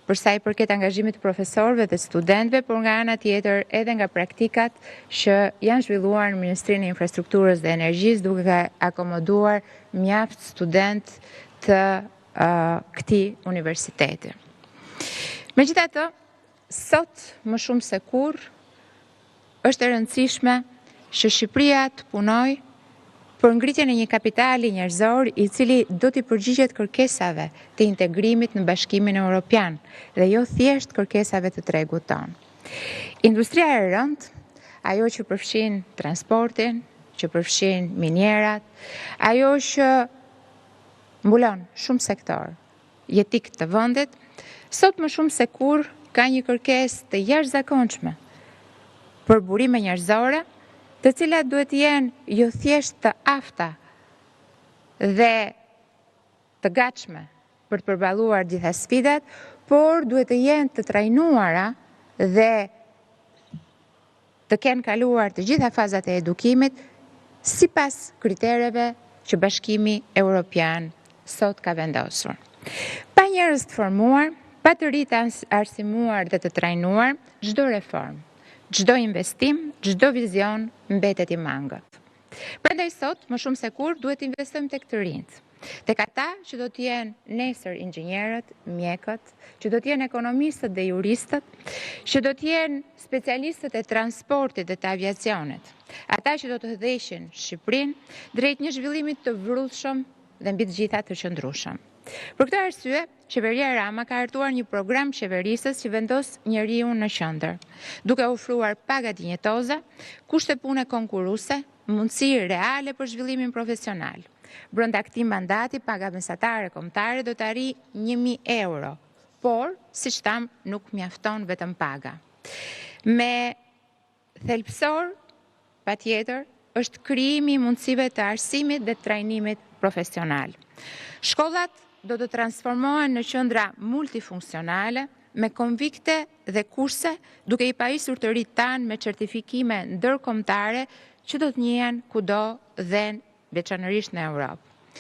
për sa i përket angazhimit të profesorëve dhe studentëve, por nga ana tjetër edhe nga praktikat që janë zhvilluar në Ministrinë e Infrastrukturës dhe Energjisë, duke akomoduar mjaft student të këtij universiteti. Megjithatë, sot më shumë se kurrë është e rëndësishme që Shqipëria të punojë për ngritjen e një kapitali njerëzor i cili do t'i përgjigjet kërkesave të integrimit në Bashkimin Evropian dhe jo thjesht kërkesave të tregut tonë. Industria e rëndë, ajo që përfshin transportin, që përfshin minierat, ajo që mbulon shumë sektor jetik të vendit, sot më shumë se kurrë ka një kërkesë të jashtëzakonshme për burime njerëzore, të cilat duhet jenë jo thjesht të afta dhe të gatshme për të përballuar gjitha sfidat, por duhet të jenë të trajnuara dhe të kenë kaluar të gjitha fazat e edukimit sipas kritereve që Bashkimi Evropian sot ka vendosur. Pa njerëz të formuar, pa të rinj të arsimuar dhe të trajnuar, çdo reformë, çdo investim, çdo vizion mbetet i mangët. Prandaj sot, më shumë se kurrë, duhet të investojmë tek të rinjt, tek ata që do të jenë nesër inxhinierët, mjekët, që do të jenë ekonomistët dhe juristët, që do të jenë specialistët e transportit dhe të aviacionit, ata që do të dheshin Shqipërinë drejt një zhvillimi të vrrullshëm dhe mbi të gjitha të qëndrueshëm. Për këtë arsye, qeveria Rama ka hartuar një program qeverisës që vendos njeriu në qendër, duke ofruar paga dinjetoze, kushte pune konkurruese, mundësi reale për zhvillimin profesional. Brenda këtij mandati, paga mesatare kombëtare do të arrijë 1.000 euro, por, siç tham, nuk mjafton vetëm paga. Me thelbësor, patjetër, është krijimi i mundësive të arsimit dhe trajnimit profesional. Shkollat do të transformohen në qendra multifunksionale, me konvikte dhe kurse, duke i pajisur të rinjt tanë me certifikime ndërkombëtare që do të njihen kudo dhe veçanërisht në Europë.